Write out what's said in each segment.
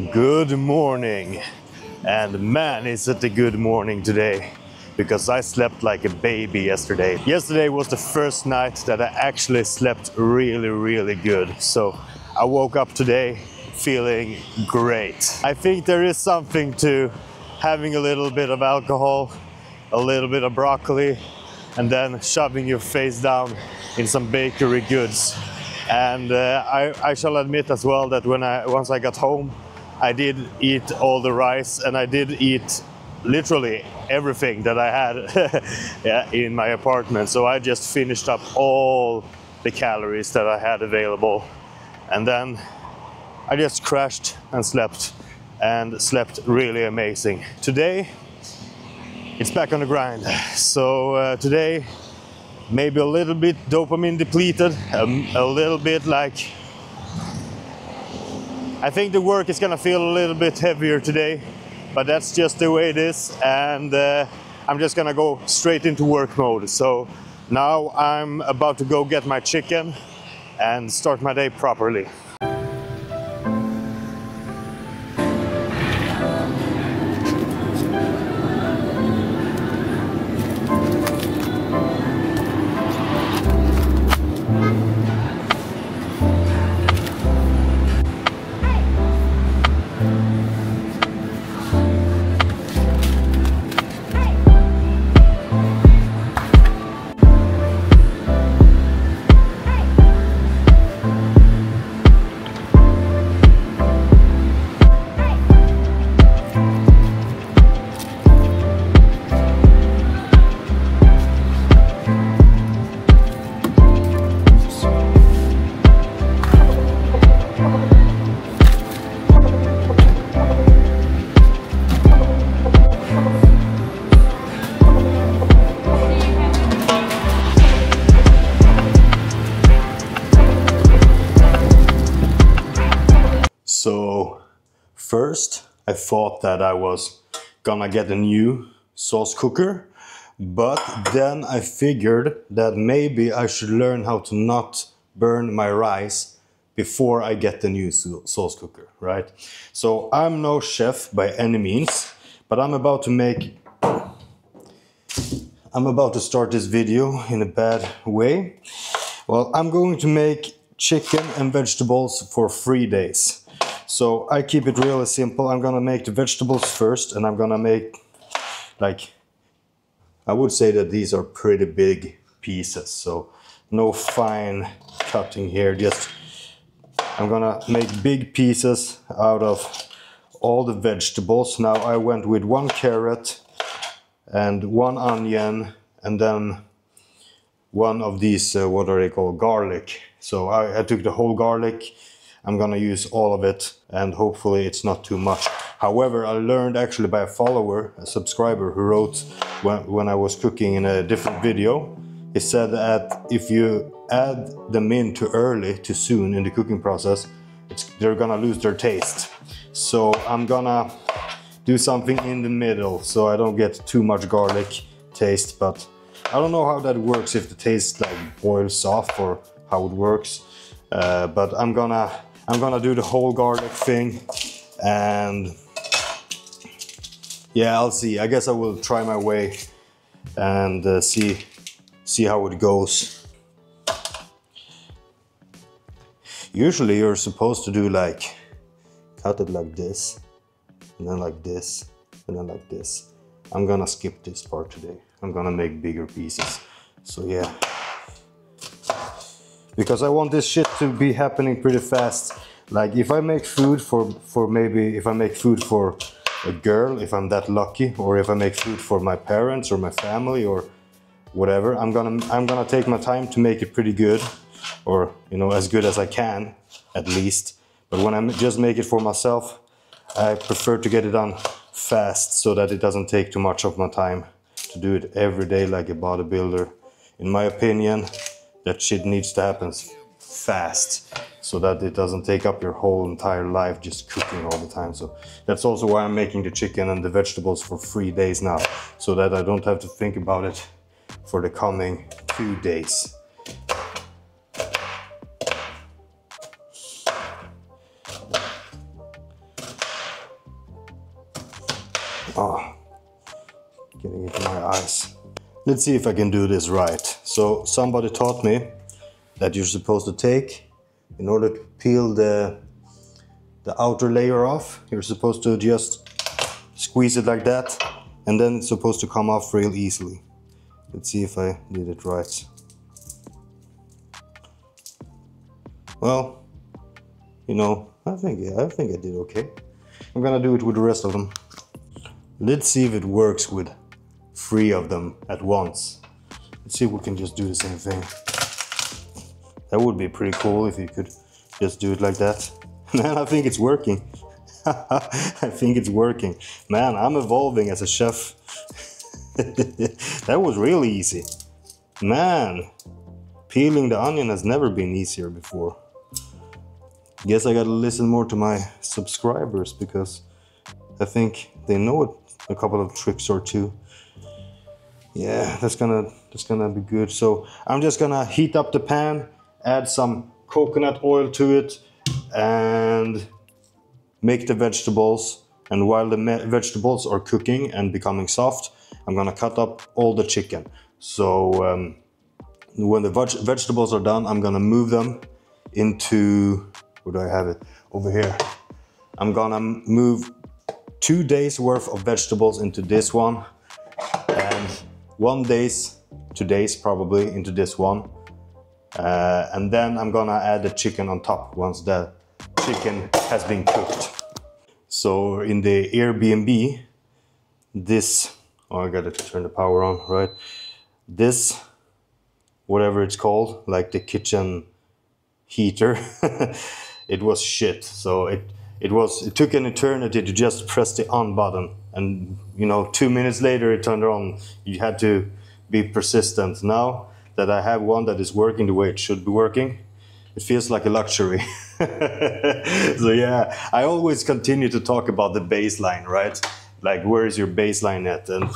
Good morning, and man, is it a good morning today, because I slept like a baby yesterday. Yesterday was the first night that I actually slept really good, so I woke up today feeling great. I think there is something to having a little bit of alcohol, a little bit of broccoli, and then shoving your face down in some bakery goods. And I shall admit as well that once I got home, I did eat all the rice, and I did eat literally everything that I had in my apartment. So I just finished up all the calories that I had available, and then I just crashed and slept really amazing. Today it's back on the grind. So today maybe a little bit dopamine depleted, a little bit like, I think the work is gonna feel a little bit heavier today, but that's just the way it is, and I'm just gonna go straight into work mode. So now I'm about to go get my chicken and start my day properly. So first I thought that I was gonna get a new sauce cooker, but then I figured that maybe I should learn how to not burn my rice before I get the new sauce cooker, right? So I'm no chef by any means, but I'm about to start this video in a bad way. Well, I'm going to make chicken and vegetables for 3 days. So I keep it really simple. I'm gonna make the vegetables first, and I'm gonna make, like, I would say that these are pretty big pieces, so no fine cutting here. Just I'm gonna make big pieces out of all the vegetables. Now I went with 1 carrot and 1 onion, and then one of these what are they called, garlic. So I took the whole garlic. I'm gonna use all of it, and hopefully it's not too much. However, I learned actually by a follower, a subscriber, who wrote when I was cooking in a different video. He said that if you add them in too early, too soon in the cooking process, they're gonna lose their taste. So I'm gonna do something in the middle, so I don't get too much garlic taste. But I don't know how that works, if the taste like boils off or how it works. But I'm gonna do the whole garlic thing, and yeah, I'll see. I guess I will try my way and see how it goes. Usually you're supposed to do like, cut it like this, and then like this, and then like this. I'm gonna skip this part today. I'm gonna make bigger pieces. So yeah, because I want this shit to be happening pretty fast. Like if I make food if I make food for a girl, if I'm that lucky, or if I make food for my parents or my family or whatever, I'm gonna take my time to make it pretty good, or you know, as good as I can at least. But when I just make it for myself, I prefer to get it done fast, so that it doesn't take too much of my time to do it every day like a bodybuilder. In my opinion, that shit needs to happen fast, so that it doesn't take up your whole entire life just cooking all the time. So that's also why I'm making the chicken and the vegetables for 3 days now, so that I don't have to think about it for the coming 2 days. Oh, getting into my eyes. Let's see if I can do this right. So somebody taught me that you're supposed to take, in order to peel the outer layer off, you're supposed to just squeeze it like that, and then it's supposed to come off real easily. Let's see if I did it right. Well, you know, I think I did okay. I'm gonna do it with the rest of them. Let's see if it works with 3 of them at once. Let's see if we can just do the same thing. That would be pretty cool if you could just do it like that. Man, I think it's working. I think it's working. Man, I'm evolving as a chef. That was really easy. Man, peeling the onion has never been easier before. Guess I gotta listen more to my subscribers, because I think they know a couple of tricks or two. Yeah, that's gonna be good. So I'm just gonna heat up the pan, add some coconut oil to it, and make the vegetables. And while the vegetables are cooking and becoming soft, I'm gonna cut up all the chicken. So when the vegetables are done, I'm gonna move them into, where do I have it? Over here. I'm gonna move 2 days worth of vegetables into this one, and 2 days probably into this one. And then I'm gonna add the chicken on top once the chicken has been cooked. So in the Airbnb, this, oh, I gotta turn the power on, right? This, whatever it's called, like the kitchen heater, it was shit. So it took an eternity to just press the on button, and you know, 2 minutes later it turned on. You had to be persistent. Now that I have one that is working the way it should be working, it feels like a luxury. So yeah, I always continue to talk about the baseline, right? Like, where is your baseline at? And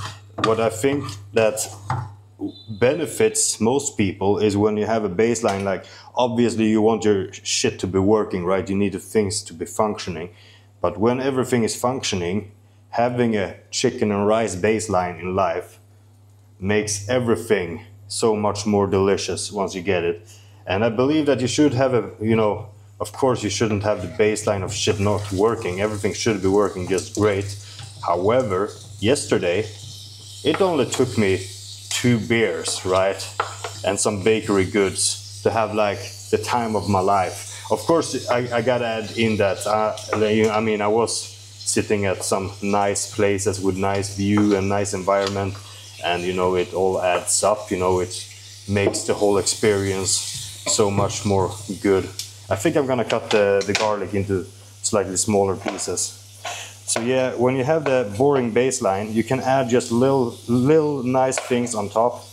what I think that benefits most people is when you have a baseline. Like, obviously you want your shit to be working, right? You need the things to be functioning. But when everything is functioning, having a chicken and rice baseline in life makes everything so much more delicious once you get it. And I believe that you should have a, you know, of course you shouldn't have the baseline of shit not working. Everything should be working just great. However, yesterday it only took me 2 beers, right? And some bakery goods to have like the time of my life. Of course, I gotta add in that, I mean, I was sitting at some nice places with nice view and nice environment, and you know, it all adds up, you know, it makes the whole experience so much more good. I think I'm gonna cut the garlic into slightly smaller pieces. So yeah, when you have the boring baseline, you can add just little nice things on top,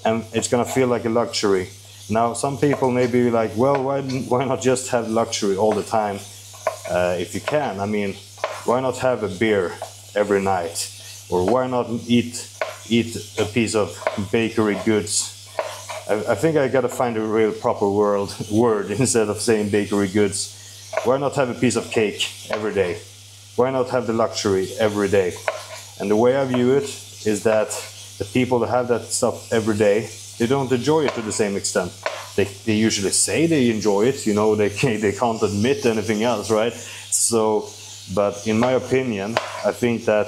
and it's gonna feel like a luxury. Now, some people may be like, well, why not just have luxury all the time? If you can, I mean, why not have a beer every night? Or why not eat a piece of bakery goods? I think I gotta find a real proper word instead of saying bakery goods. Why not have a piece of cake every day? Why not have the luxury every day? And the way I view it is that the people that have that stuff every day, they don't enjoy it to the same extent. They usually say they enjoy it, you know, they can't admit anything else, right? So, but in my opinion, I think that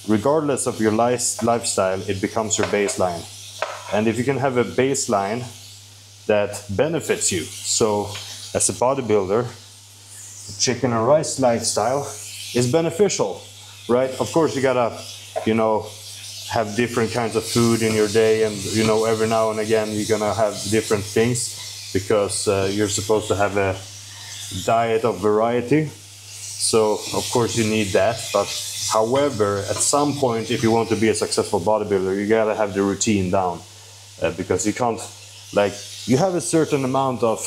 regardless of your lifestyle, it becomes your baseline. And if you can have a baseline that benefits you, so as a bodybuilder, chicken and rice lifestyle is beneficial, right? Of course, you gotta, you know, have different kinds of food in your day, and you know, every now and again you're gonna have different things, because you're supposed to have a diet of variety. So of course you need that, but however, at some point, if you want to be a successful bodybuilder, you gotta have the routine down, because you can't, like, you have a certain amount of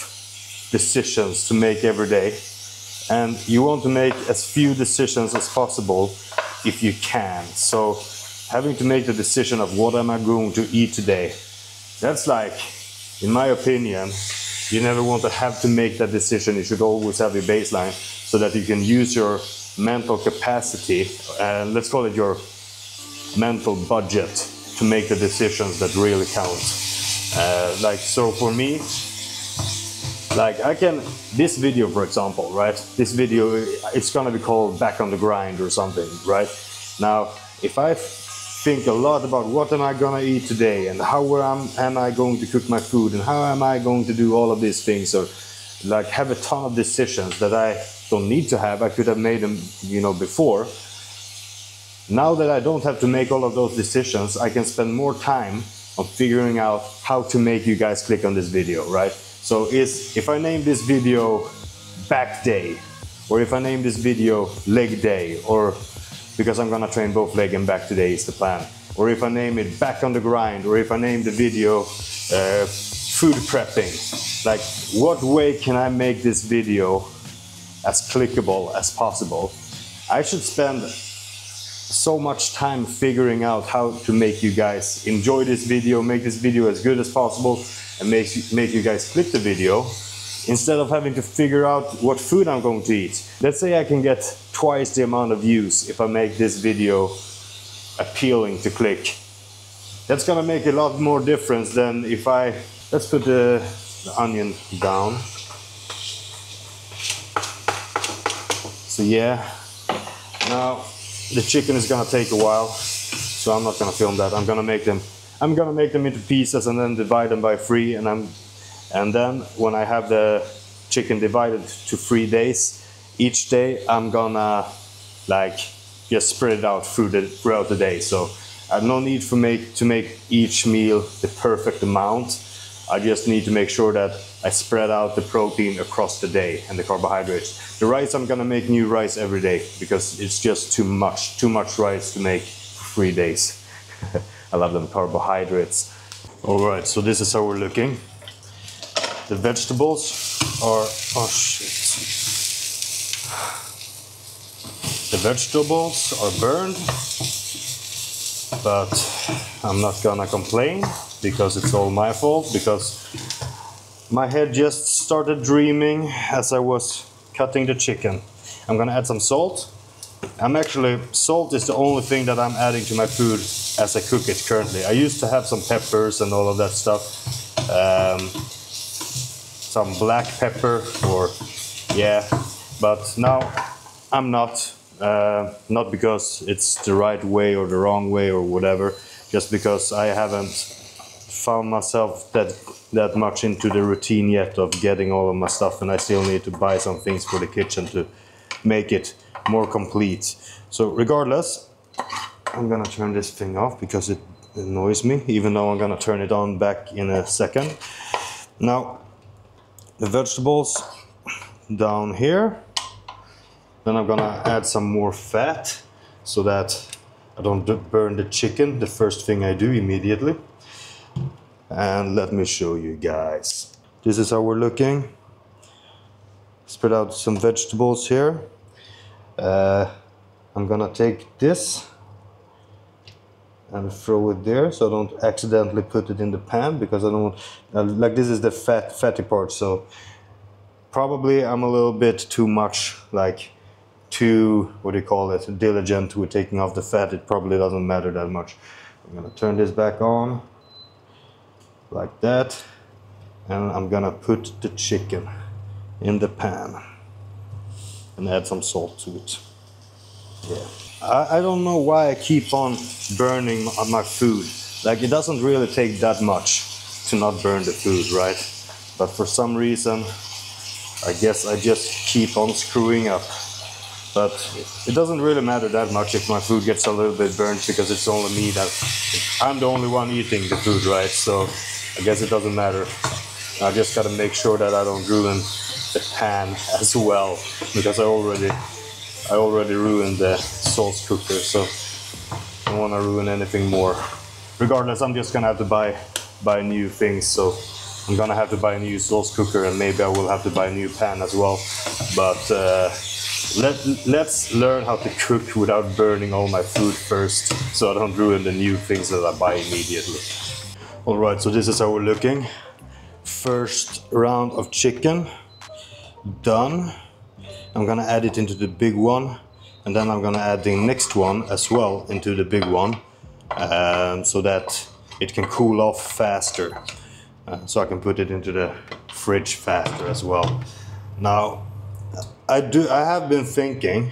decisions to make every day, and you want to make as few decisions as possible if you can. So having to make the decision of what am I going to eat today, that's like, in my opinion, you never want to have to make that decision. You should always have your baseline so that you can use your mental capacity, and let's call it your mental budget, to make the decisions that really count. Like, so for me, like this video, for example, right? This video, it's gonna be called Back on the Grind or something, right? Now, if I think a lot about what am I gonna eat today, and how am I going to cook my food, and how am I going to do all of these things, or like have a ton of decisions that I don't need to have, I could have made them, you know, before. Now that I don't have to make all of those decisions, I can spend more time on figuring out how to make you guys click on this video, right? So if I name this video back day, or if I name this video leg day, or because I'm gonna train both leg and back today is the plan, or if I name it back on the grind, or if I name the video food prepping, like what way can I make this video as clickable as possible? I should spend so much time figuring out how to make you guys enjoy this video, make this video as good as possible, and make you guys click the video, instead of having to figure out what food I'm going to eat. Let's say I can get twice the amount of views if I make this video appealing to click. That's gonna make a lot more difference than if let's put the onion down. So yeah, now the chicken is gonna take a while, so I'm not gonna film that. I'm gonna make them into pieces and then divide them by 3, and then when I have the chicken divided to 3 days, each day I'm gonna like just spread it out throughout the day. So I have no need to make each meal the perfect amount. I just need to make sure that I spread out the protein across the day and the carbohydrates. The rice, I'm gonna make new rice every day because it's just too much rice to make for 3 days. I love them carbohydrates. All right, so this is how we're looking. The vegetables are, oh shit. The vegetables are burned, but I'm not gonna complain because it's all my fault, because my head just started dreaming as I was cutting the chicken. I'm gonna add some salt. Salt is the only thing that I'm adding to my food as I cook it currently. I used to have some peppers and all of that stuff. Some black pepper, but now I'm not. Not because it's the right way or the wrong way or whatever, just because I haven't found myself that much into the routine yet of getting all of my stuff, and I still need to buy some things for the kitchen to make it more complete. So regardless, I'm gonna turn this thing off because it annoys me, even though I'm gonna turn it on back in a second. Now, the vegetables down here. Then I'm gonna add some more fat so that I don't burn the chicken the first thing I do immediately. And let me show you guys. This is how we're looking. Spread out some vegetables here. I'm gonna take this and throw it there so I don't accidentally put it in the pan, because I don't want, like this is the fatty part, so probably I'm a little bit too much, like too, what do you call it, diligent with taking off the fat. It probably doesn't matter that much. I'm gonna turn this back on like that, and I'm gonna put the chicken in the pan and add some salt to it. Yeah, I don't know why I keep on burning my food. Like, it doesn't really take that much to not burn the food, right? But for some reason, I guess I just keep on screwing up. But it doesn't really matter that much if my food gets a little bit burnt, because it's only me I'm the only one eating the food, right? So I guess it doesn't matter. I just gotta make sure that I don't ruin the pan as well, because I already ruined the sauce cooker, so I don't want to ruin anything more. Regardless, I'm just gonna have to buy new things, so I'm gonna have to buy a new sauce cooker, and maybe I will have to buy a new pan as well. But let's learn how to cook without burning all my food first, so I don't ruin the new things that I buy immediately. Alright, so this is how we're looking. First round of chicken done. I'm gonna add it into the big one, and then I'm gonna add the next one as well into the big one, so that it can cool off faster, so I can put it into the fridge faster as well. Now I have been thinking,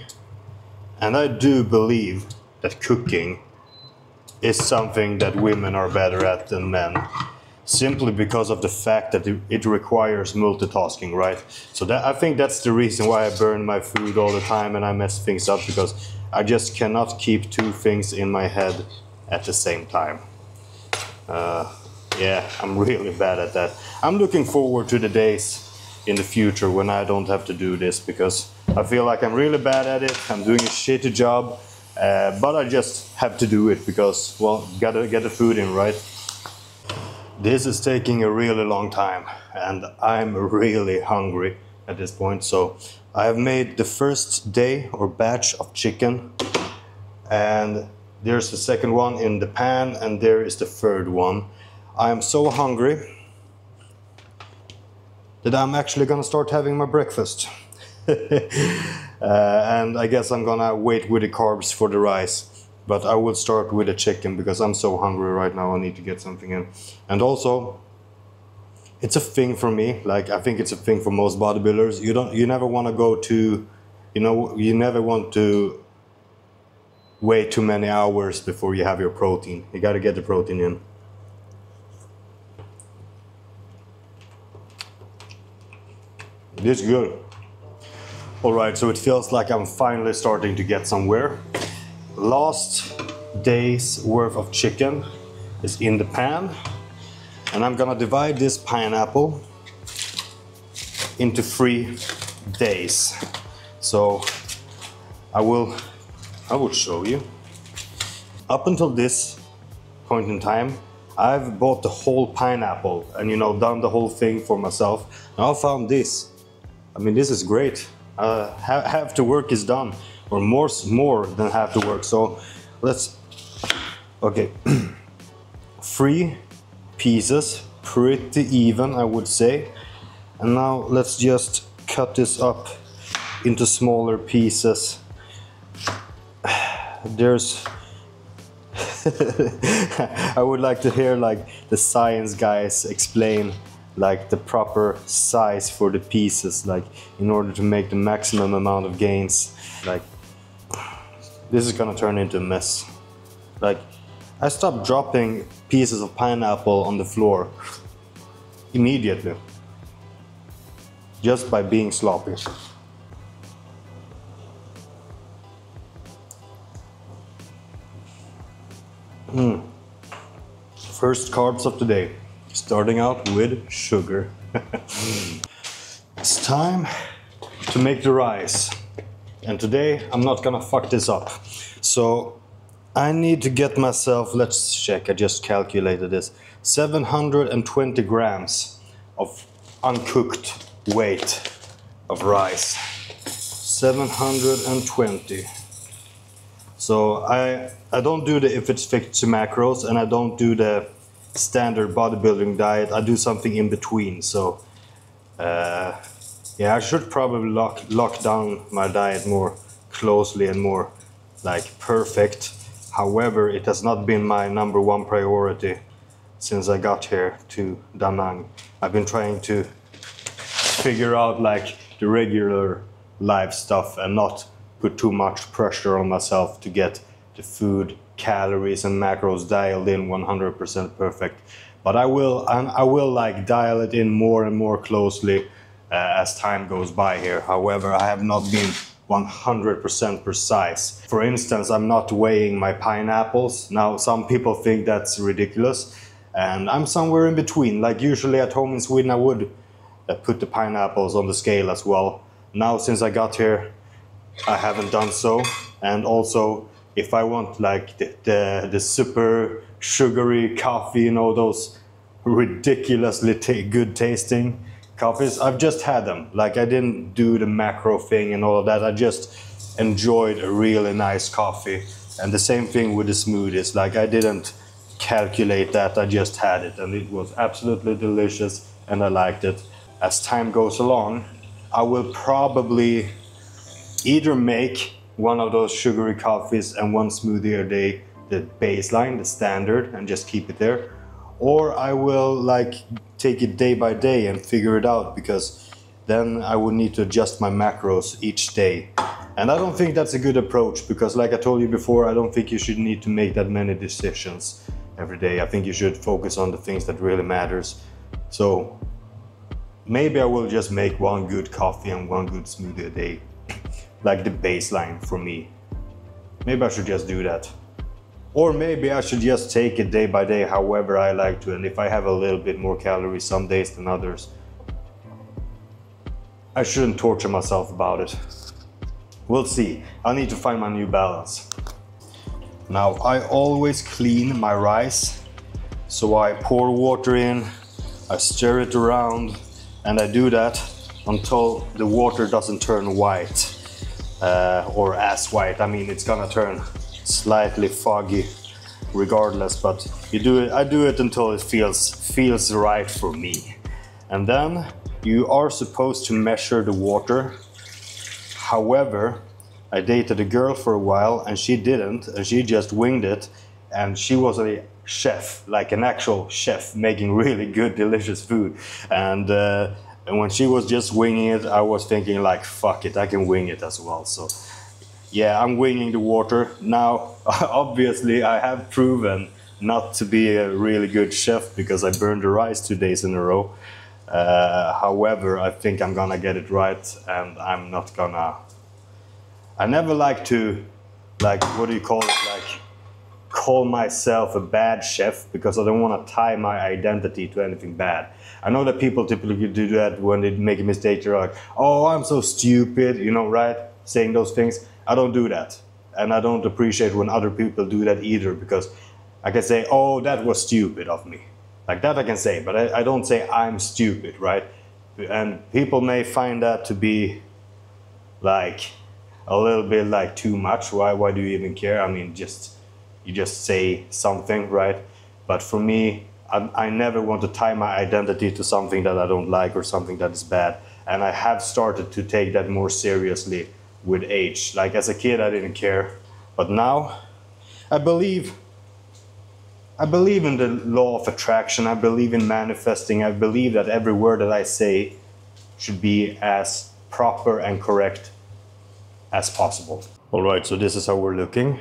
and I do believe that cooking is something that women are better at than men, simply because of the fact that it requires multitasking, right? So I think that's the reason why I burn my food all the time and I mess things up, because I just cannot keep two things in my head at the same time. Yeah, I'm really bad at that. I'm looking forward to the days in the future when I don't have to do this, because I feel like I'm really bad at it. I'm doing a shitty job, but I just have to do it because, well, gotta get the food in, right? This is taking a really long time and I'm really hungry at this point. So I have made the first day or batch of chicken, and there's the second one in the pan, and there is the third one. I am so hungry that I'm actually gonna start having my breakfast. And I guess I'm gonna wait with the carbs for the rice. But I will start with the chicken because I'm so hungry right now. I need to get something in. And also, it's a thing for me. Like, I think it's a thing for most bodybuilders. You never want to go to, you never want to wait too many hours before you have your protein. You got to get the protein in. This is good. All right, so it feels like I'm finally starting to get somewhere. Last day's worth of chicken is in the pan, and I'm gonna divide this pineapple into 3 days. So I will show you. Up until this point in time, I've bought the whole pineapple and done the whole thing for myself. Now I found this. I mean, this is great. Half the work is done, or more than half the work. So okay, 3 pieces, pretty even, I would say. And now let's just cut this up into smaller pieces. There's I would like to hear like the science guys explain like the proper size for the pieces, like in order to make the maximum amount of gains. Like, this is gonna turn into a mess. Like, I stopped dropping pieces of pineapple on the floor immediately, just by being sloppy. First carbs of the day, starting out with sugar. It's time to make the rice. And today I'm not gonna fuck this up. So I need to get myself, let's check, I just calculated this, 720 grams of uncooked weight of rice. 720. So I don't do the if it's fit to macros, and I don't do the standard bodybuilding diet. I do something in between. So yeah, I should probably lock down my diet more closely and more like perfect. However, it has not been my #1 priority since I got here to Da Nang. I've been trying to figure out like the regular life stuff and not put too much pressure on myself to get the food, calories and macros dialed in 100% perfect. But I will like dial it in more and more closely as time goes by here. However, I have not been 100% precise. For instance, I'm not weighing my pineapples. Now, some people think that's ridiculous, and I'm somewhere in between. Like usually at home in Sweden, I would put the pineapples on the scale as well. Now, since I got here, I haven't done so. And also, if I want like the super sugary coffee, those ridiculously good tasting coffees, I've just had them. Like, I didn't do the macro thing and all of that. I just enjoyed a really nice coffee. And the same thing with the smoothies. Like, I didn't calculate that, I just had it, and it was absolutely delicious and I liked it. As time goes along, I will probably either make one of those sugary coffees and one smoothie a day, the baseline, the standard, and just keep it there. Or I will like take it day by day and figure it out, because then I would need to adjust my macros each day. And I don't think that's a good approach, because like I told you before, I don't think you should need to make that many decisions every day. I think you should focus on the things that really matters. So maybe I will just make one good coffee and one good smoothie a day, like the baseline for me. Maybe I should just do that. Or maybe I should just take it day by day, however I like to, and if I have a little bit more calories some days than others, I shouldn't torture myself about it. We'll see. I need to find my new balance. Now, I always clean my rice, so I pour water in, I stir it around, and I do that until the water doesn't turn white, or as white. I mean, it's gonna turn slightly foggy regardless, but I do it until it feels right for me. And then you are supposed to measure the water. However, I dated a girl for a while and she didn't, and she just winged it, and she was a chef, like an actual chef, making really good delicious food. And when she was just winging it, I was thinking like, fuck it, I can wing it as well. So yeah, I'm winging the water. Now, obviously, I have proven not to be a really good chef because I burned the rice 2 days in a row. However, I think I'm gonna get it right, and I'm not gonna... I never like to, like, what do you call it? Like, call myself a bad chef, because I don't want to tie my identity to anything bad. I know that people typically do that when they make a mistake. They're like, oh, I'm so stupid, you know, right? Saying those things. I don't do that, and I don't appreciate when other people do that either, because I can say, oh, that was stupid of me. Like that I can say, but I don't say I'm stupid, right? And people may find that to be like a little bit like too much. Why do you even care? I mean, you just say something, right? But for me, I never want to tie my identity to something that I don't like or something that is bad. And I have started to take that more seriously with age. Like as a kid, I didn't care, but now I believe in the law of attraction. I believe in manifesting. I believe that every word that I say should be as proper and correct as possible. All right, so this is how we're looking.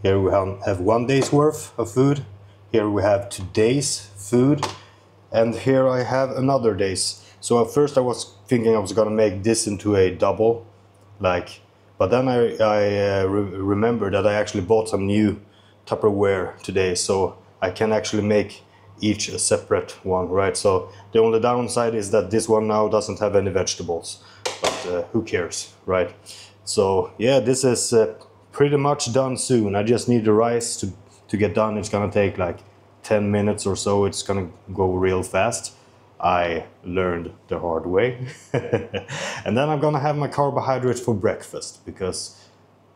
Here we have 1 day's worth of food. Here we have today's food, and here I have another day's. So at first I was thinking I was gonna make this into a double, but then I remembered that I actually bought some new Tupperware today, so I can actually make each a separate one, right? So the only downside is that this one now doesn't have any vegetables, but who cares, right? So yeah, this is pretty much done soon. I just need the rice to get done. It's gonna take like 10 minutes or so. It's gonna go real fast. I learned the hard way. And then I'm gonna have my carbohydrates for breakfast, because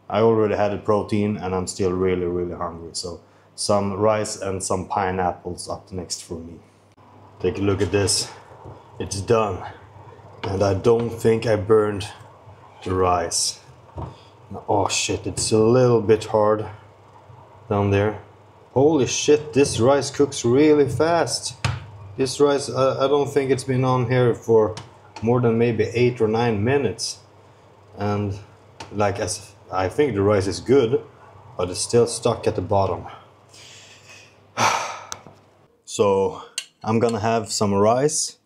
I already had a protein and I'm still really, really hungry. So some rice and some pineapples up next for me. Take a look at this. It's done. And I don't think I burned the rice. Oh shit, it's a little bit hard down there. Holy shit, this rice cooks really fast. This rice, I don't think it's been on here for more than maybe 8 or 9 minutes. And I think the rice is good, but it's still stuck at the bottom. So I'm gonna have some rice,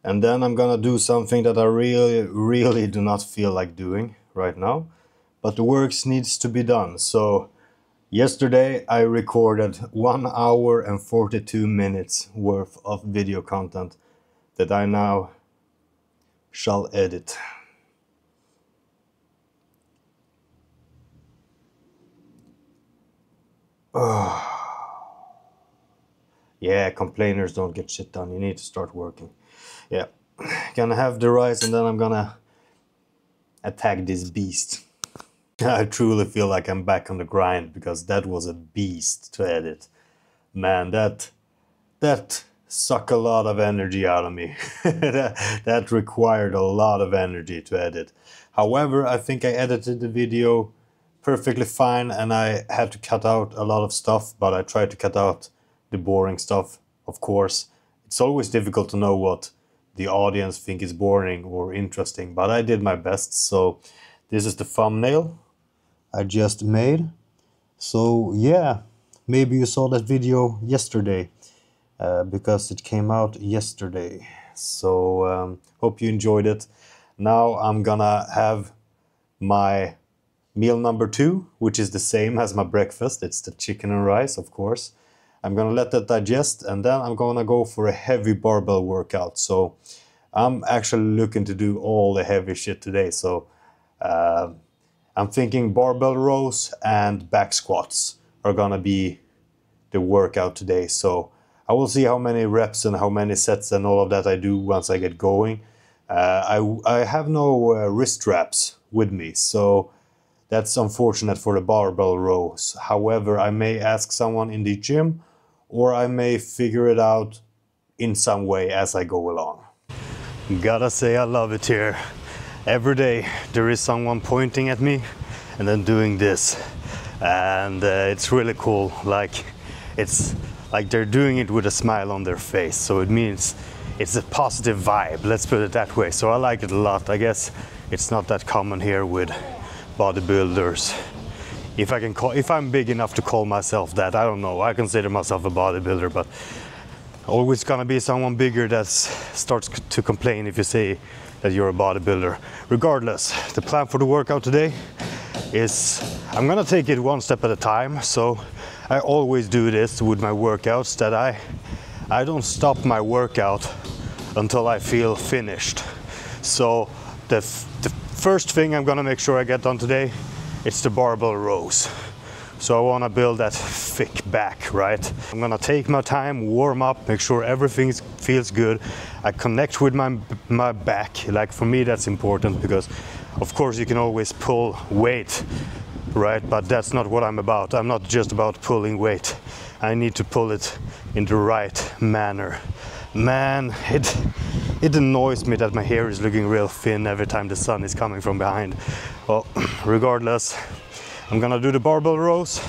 and then I'm gonna do something that I really, really do not feel like doing right now, but the work needs to be done. So yesterday I recorded 1 hour and 42 minutes worth of video content that I now shall edit. Yeah, complainers don't get shit done. You need to start working. Yeah, gonna have the rice, and then I'm gonna attack this beast. I truly feel like I'm back on the grind, because that was a beast to edit. Man, that suck a lot of energy out of me. That required a lot of energy to edit. However, I think I edited the video perfectly fine, and I had to cut out a lot of stuff, but I tried to cut out the boring stuff, of course. It's always difficult to know what the audience think is boring or interesting, but I did my best. So this is the thumbnail I just made. So yeah, maybe you saw that video yesterday, because it came out yesterday. So hope you enjoyed it. Now I'm gonna have my meal number 2, which is the same as my breakfast. It's the chicken and rice, of course. I'm gonna let that digest, and then I'm gonna go for a heavy barbell workout. So I'm actually looking to do all the heavy shit today. So I'm thinking barbell rows and back squats are gonna be the workout today. So I will see how many reps and how many sets and all of that I do once I get going. I have no wrist straps with me, so that's unfortunate for the barbell rows. However, I may ask someone in the gym, or I may figure it out in some way as I go along. Gotta say, I love it here. Every day there is someone pointing at me and then doing this. And it's really cool. Like, it's like they're doing it with a smile on their face. So it means it's a positive vibe, let's put it that way. So I like it a lot. I guess it's not that common here with bodybuilders. If I'm big enough to call myself that, I don't know. I consider myself a bodybuilder, but always gonna be someone bigger that starts to complain if you say that you're a bodybuilder. Regardless, the plan for the workout today is I'm gonna take it one step at a time. So I always do this with my workouts, that I don't stop my workout until I feel finished. So the first thing I'm gonna make sure I get done today, it's the barbell rows. So I wanna build that thick back, right? I'm gonna take my time, warm up, make sure everything feels good. I connect with my back. Like, for me that's important, because of course you can always pull weight, right? But that's not what I'm about. I'm not just about pulling weight. I need to pull it in the right manner. Man, it annoys me that my hair is looking real thin every time the sun is coming from behind. Well, regardless, I'm gonna do the barbell rows.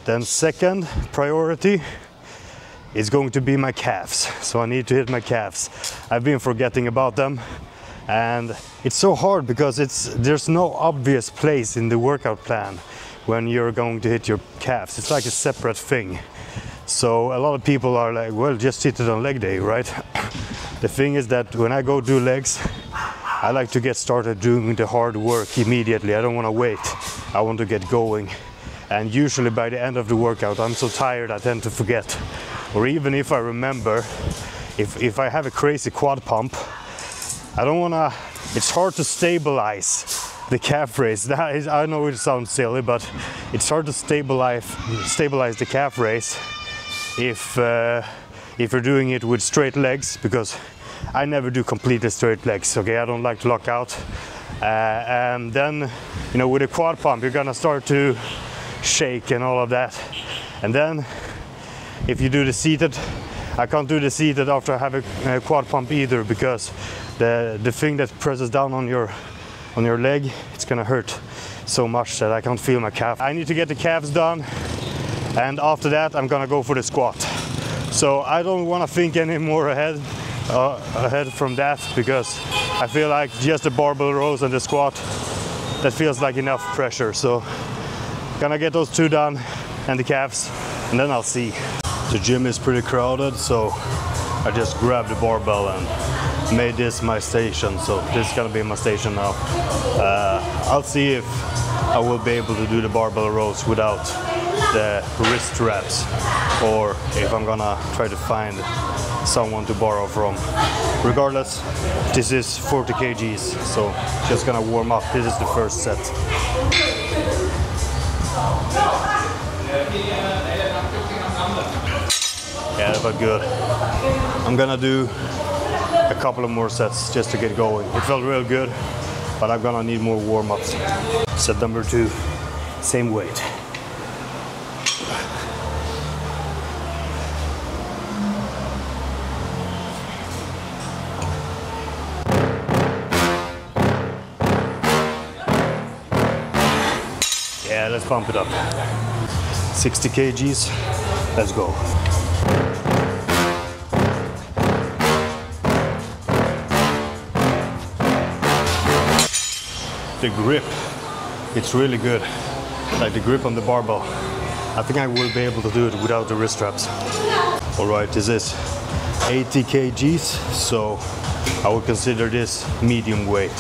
Then second priority is going to be my calves. So I need to hit my calves. I've been forgetting about them, and it's so hard because there's no obvious place in the workout plan when you're going to hit your calves. It's like a separate thing. So a lot of people are like, well, just hit it on leg day, right? The thing is that when I go do legs, I like to get started doing the hard work immediately. I don't want to wait. I want to get going. And usually by the end of the workout, I'm so tired I tend to forget. Or even if I remember, if I have a crazy quad pump, I don't want to, it's hard to stabilize the calf raise. I know it sounds silly, but it's hard to stabilize the calf raise if you're doing it with straight legs, because I never do completely straight legs. Okay, I don't like to lock out, and then, you know, with a quad pump you're gonna start to shake and all of that. And then if you do the seated, I can't do the seated after I have a quad pump either, because the thing that presses down on your leg, it's gonna hurt so much that I can't feel my calf. I need to get the calves done, and after that I'm gonna go for the squat. So I don't want to think any more ahead from that, because I feel like just the barbell rows and the squat, that feels like enough pressure. So gonna get those two done and the calves, and then I'll see. The gym is pretty crowded, so I just grabbed the barbell and made this my station. So this is gonna be my station now. I'll see if I will be able to do the barbell rows without the wrist straps, or if I'm gonna try to find someone to borrow from. Regardless, this is 40 kgs, so just gonna warm up. This is the first set. Yeah, that felt good. I'm gonna do a couple of more sets just to get going. It felt real good, but I'm gonna need more warm-ups. Set number 2, same weight. Yeah, let's bump it up. 60 kgs, let's go. The grip, it's really good. Like the grip on the barbell. I think I will be able to do it without the wrist straps. All right, this is 80 kgs, so I would consider this medium weight.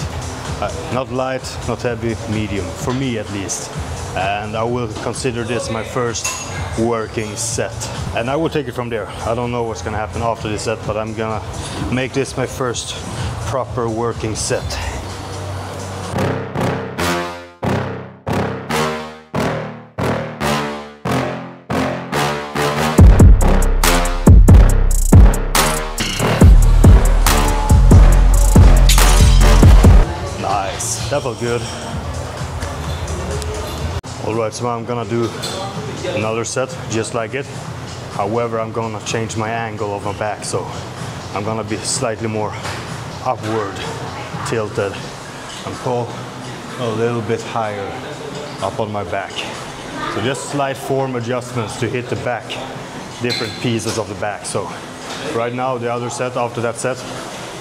Not light, not heavy, medium, for me at least. And I will consider this my first working set. And I will take it from there. I don't know what's gonna happen after this set, but I'm gonna make this my first proper working set. That felt good. Alright, so I'm gonna do another set just like it. However, I'm gonna change my angle of my back, so I'm gonna be slightly more upward tilted and pull a little bit higher up on my back. So just slight form adjustments to hit the back, different pieces of the back. So right now, the other set, after that set,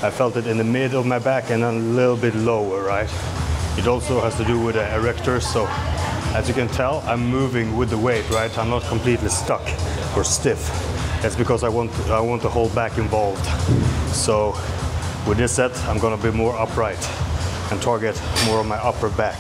I felt it in the mid of my back and then a little bit lower, right? It also has to do with the erectors, so as you can tell, I'm moving with the weight, right? I'm not completely stuck or stiff. That's because I want the whole back involved. So with this set, I'm gonna be more upright and target more of my upper back.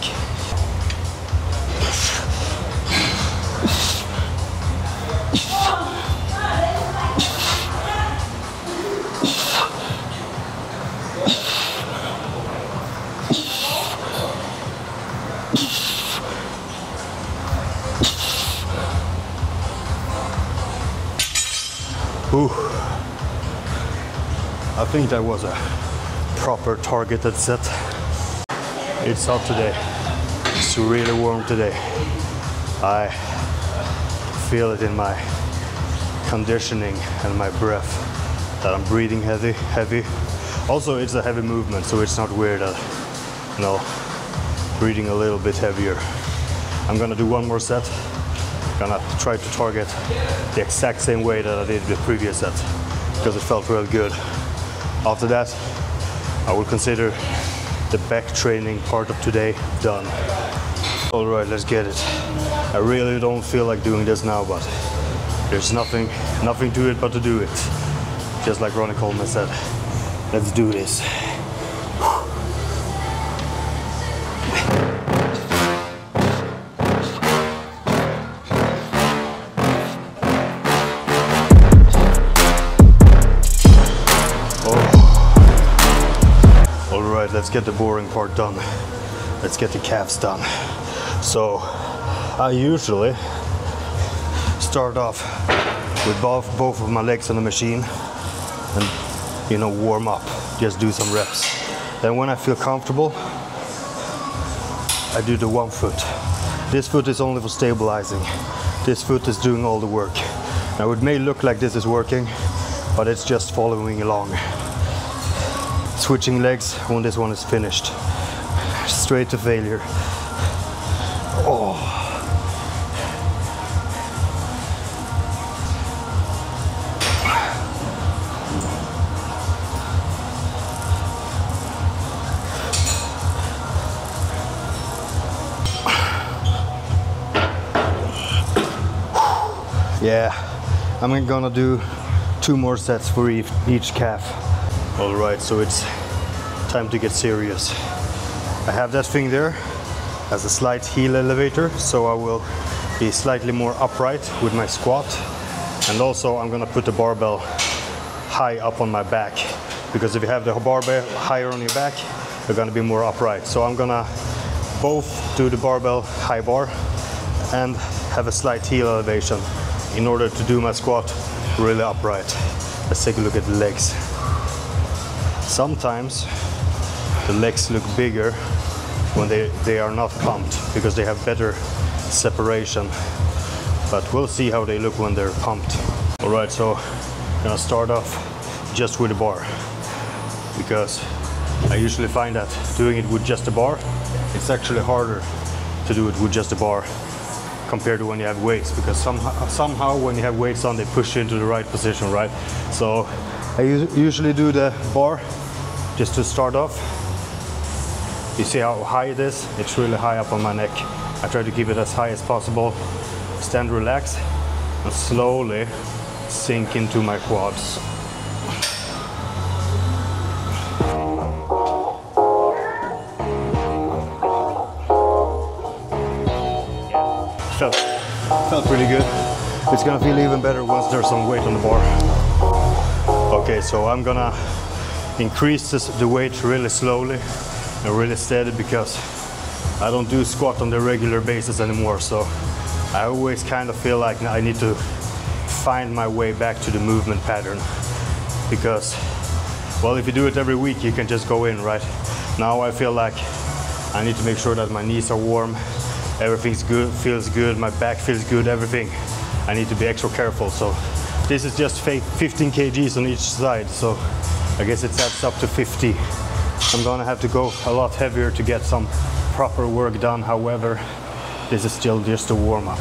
Ooh. I think that was a proper targeted set. It's hot today. It's really warm today. I feel it in my conditioning and my breath that I'm breathing heavy. Also, it's a heavy movement, so it's not weird that, you know, breathing a little bit heavier. I'm gonna do one more set. Gonna try to target the exact same way that I did the previous set because it felt real good. After that, I will consider the back training part of today done. All right, let's get it. I really don't feel like doing this now, but there's nothing to it but to do it. Just like Ronnie Coleman said, let's do this. Let's get the boring part done. Let's get the calves done. So I usually start off with both of my legs on the machine and, you know, warm up, just do some reps. Then when I feel comfortable, I do the one foot. This foot is only for stabilizing. This foot is doing all the work. Now it may look like this is working, but it's just following along. Switching legs when this one is finished. Straight to failure. Oh. Yeah, I'm gonna do 2 more sets for each calf. All right, so it's time to get serious. I have that thing there as a slight heel elevator, so I will be slightly more upright with my squat. And also I'm gonna put the barbell high up on my back, because if you have the barbell higher on your back, you're gonna be more upright. So I'm gonna both do the barbell high bar and have a slight heel elevation in order to do my squat really upright. Let's take a look at the legs. Sometimes the legs look bigger when they are not pumped because they have better separation, but we'll see how they look when they're pumped. All right, so I'm gonna start off just with the bar, because I usually find that doing it with just the bar, it's actually harder to do it with just a bar compared to when you have weights, because somehow when you have weights on, they push you into the right position, right? So I usually do the bar just to start off. You see how high it is? It's really high up on my neck. I try to keep it as high as possible. Stand relaxed and slowly sink into my quads. Felt pretty good. It's gonna feel even better once there's some weight on the bar. Okay, so I'm gonna increase the weight really slowly and really steady, because I don't do squat on the regular basis anymore. So I always kind of feel like I need to find my way back to the movement pattern, because, well, if you do it every week, you can just go in, right? Now I feel like I need to make sure that my knees are warm, everything's good, feels good, my back feels good, everything. I need to be extra careful. So this is just 15 kgs on each side, so I guess it adds up to 50. I'm gonna have to go a lot heavier to get some proper work done. However, this is still just a warm-up.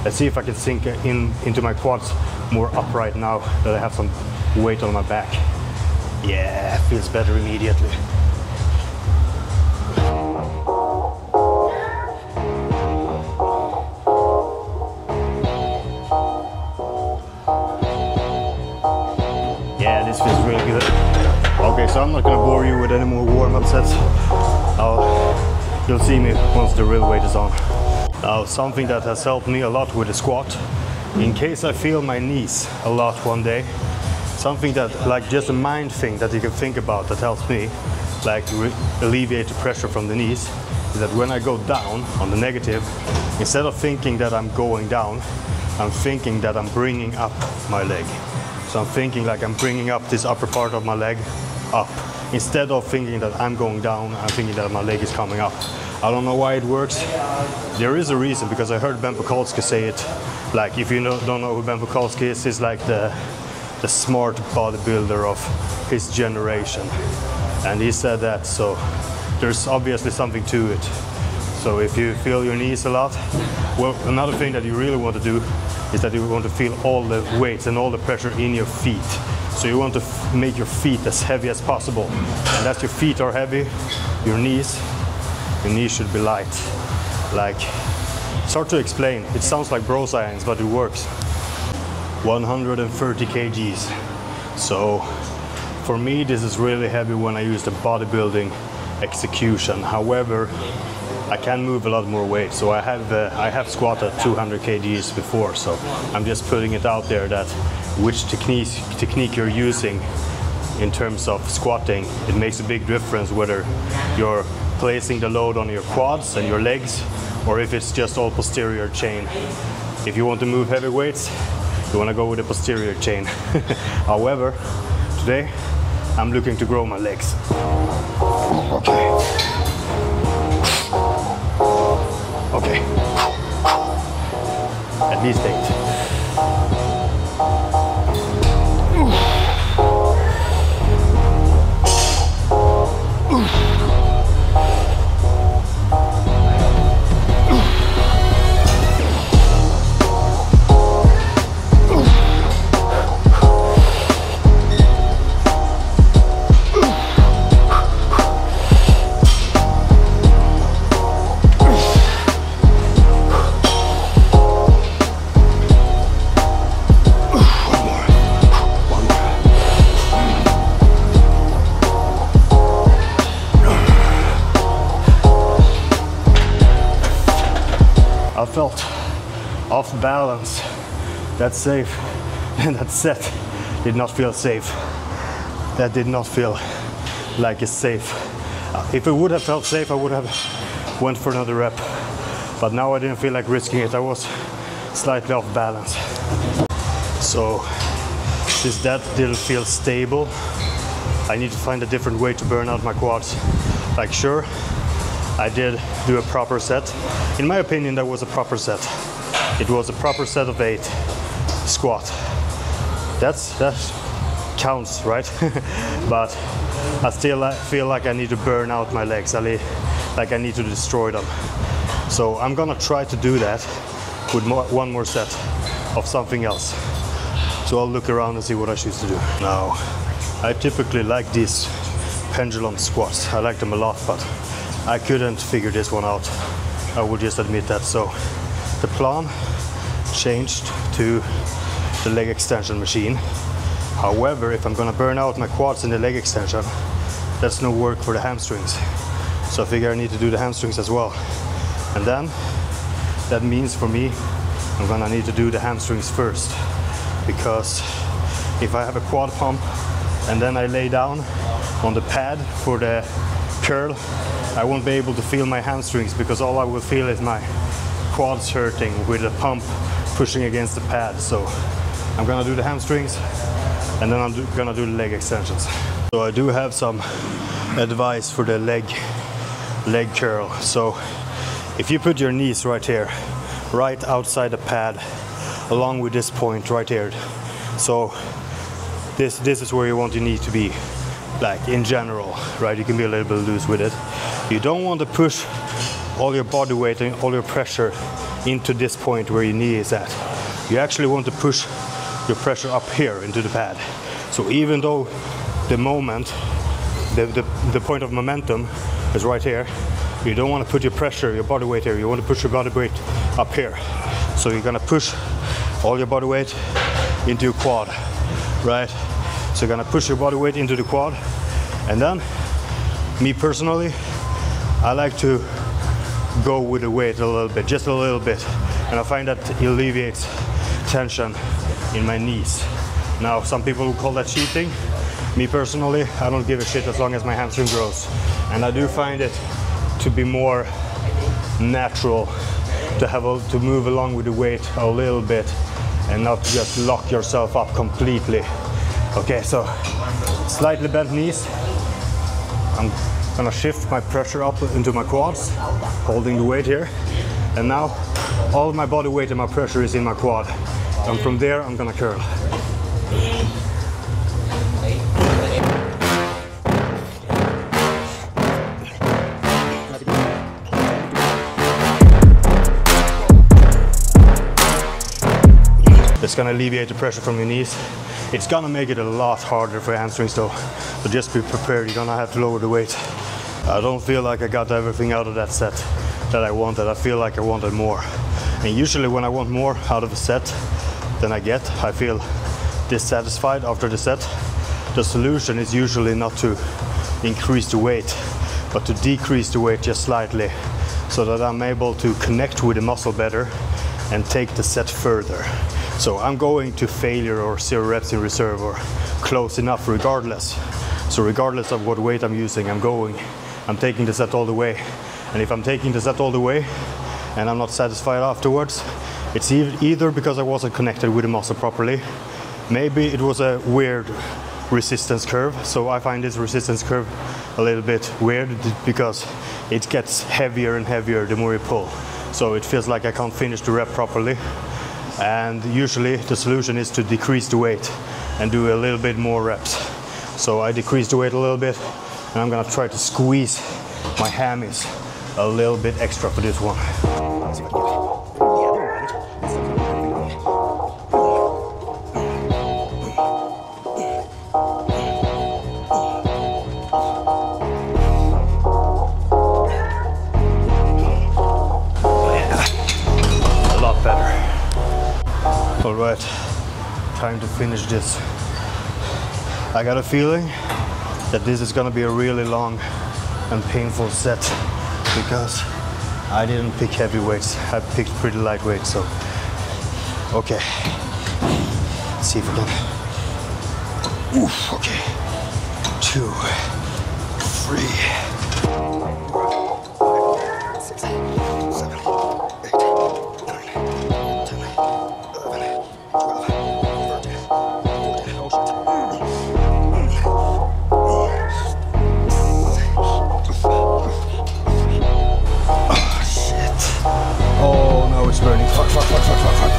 Let's see if I can sink into my quads more upright now that I have some weight on my back. Yeah, feels better immediately. Yeah, this feels really good. Okay, so I'm not gonna bore you with any more warm-up sets. You'll see me once the real weight is on. Now, something that has helped me a lot with the squat, in case I feel my knees a lot one day, something that, like, just a mind thing that you can think about that helps me, like, alleviate the pressure from the knees, is that when I go down on the negative, instead of thinking that I'm going down, I'm thinking that I'm bringing up my leg. So I'm thinking like I'm bringing up this upper part of my leg up. Instead of thinking that I'm going down, I'm thinking that my leg is coming up. I don't know why it works. There is a reason, because I heard Ben Pakulski say it. Like, if you don't know who Ben Pakulski is, he's like the smart bodybuilder of his generation. And he said that, so there's obviously something to it. So if you feel your knees a lot, well, another thing that you really want to do is that you want to feel all the weights and all the pressure in your feet. So you want to make your feet as heavy as possible. And as your feet are heavy, your knees should be light. Like, it's hard to explain. It sounds like bro science, but it works. 130 kgs. So for me, this is really heavy when I use the bodybuilding execution. However, I can move a lot more weight. So I have squatted 200 kgs before. So I'm just putting it out there that which technique you're using in terms of squatting, it makes a big difference whether you're placing the load on your quads and your legs, or if it's just all posterior chain. If you want to move heavy weights, you want to go with the posterior chain. However, today I'm looking to grow my legs. Okay. Okay. At least 8. I felt off balance. That's safe. And that set did not feel safe. That did not feel like it's safe. If it would have felt safe, I would have went for another rep. But now I didn't feel like risking it. I was slightly off balance. So since that didn't feel stable, I need to find a different way to burn out my quads. Like, sure, I did do a proper set. In my opinion, that was a proper set. It was a proper set of 8 squat. That counts, right? But I still feel like I need to burn out my legs. Like I need to destroy them. So I'm gonna try to do that with one more set of something else. So I'll look around and see what I choose to do. Now, I typically like these pendulum squats. I like them a lot, but I couldn't figure this one out. I will just admit that. So the plan changed to the leg extension machine. However, if I'm gonna burn out my quads in the leg extension, that's no work for the hamstrings. So I figure I need to do the hamstrings as well. And then that means for me, I'm gonna need to do the hamstrings first, because if I have a quad pump and then I lay down on the pad for the curl, I won't be able to feel my hamstrings, because all I will feel is my quads hurting with the pump pushing against the pad. So I'm gonna do the hamstrings and then I'm gonna do the leg extensions. So I do have some advice for the leg curl. So if you put your knees right here, right outside the pad, along with this point right here, so this is where you want your knee to be, like in general, right? You can be a little bit loose with it. You don't want to push all your body weight and all your pressure into this point where your knee is at. You actually want to push your pressure up here into the pad. So even though the moment, the point of momentum is right here, you don't want to put your pressure, your body weight here. You want to push your body weight up here. So you're gonna push all your body weight into your quad, right? So you're gonna push your body weight into the quad, and then, me personally, I like to go with the weight a little bit, just a little bit, and I find that alleviates tension in my knees. Now, some people will call that cheating. Me personally, I don't give a shit as long as my hamstring grows, and I do find it to be more natural to move along with the weight a little bit and not just lock yourself up completely. Okay, so slightly bent knees. I'm gonna shift my pressure up into my quads, holding the weight here. And now all of my body weight and my pressure is in my quad. And from there, I'm gonna curl. It's gonna alleviate the pressure from your knees. It's gonna make it a lot harder for your hamstrings though. So just be prepared, you're gonna have to lower the weight. I don't feel like I got everything out of that set that I wanted. I feel like I wanted more. And usually when I want more out of a set than I get, I feel dissatisfied after the set. The solution is usually not to increase the weight, but to decrease the weight just slightly, so that I'm able to connect with the muscle better and take the set further. So I'm going to failure or 0 reps in reserve or close enough regardless. So regardless of what weight I'm using, I'm taking the set all the way. And if I'm taking the set all the way and I'm not satisfied afterwards, it's either because I wasn't connected with the muscle properly, maybe it was a weird resistance curve. So I find this resistance curve a little bit weird because it gets heavier and heavier the more you pull. So it feels like I can't finish the rep properly. And usually the solution is to decrease the weight and do a little bit more reps. So I decrease the weight a little bit, and I'm gonna try to squeeze my hammies a little bit extra for this one. Yeah, a lot better. All right, time to finish this. I got a feeling that this is gonna be a really long and painful set because I didn't pick heavy weights. I picked pretty light weights, so okay. Let's see if we can. Oof, okay. 2, 3. 6, 7, 8, 9, 10, 11, 12, 13, 14. Oh shit. Oh shit. Oh no, it's burning. Fuck, fuck, fuck, fuck, fuck, fuck.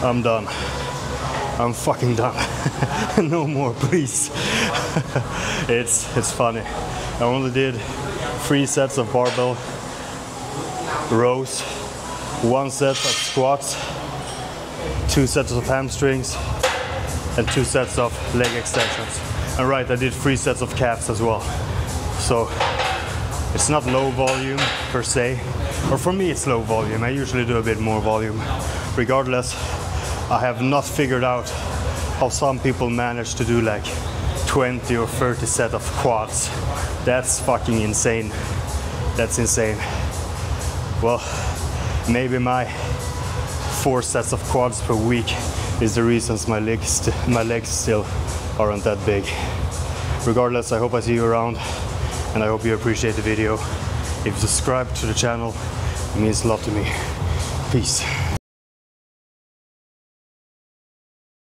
I'm done. I'm fucking done. No more, please. It's funny. I only did 3 sets of barbell rows, 1 set of squats, 2 sets of hamstrings, and 2 sets of leg extensions. And right, I did 3 sets of calves as well. So it's not low volume per se, or for me it's low volume. I usually do a bit more volume. Regardless, I have not figured out how some people manage to do like 20 or 30 sets of quads. That's fucking insane. That's insane. Well, maybe my 4 sets of quads per week is the reasons my legs still aren't that big. Regardless, I hope I see you around, and I hope you appreciate the video. If you subscribe to the channel, it means a lot to me. Peace.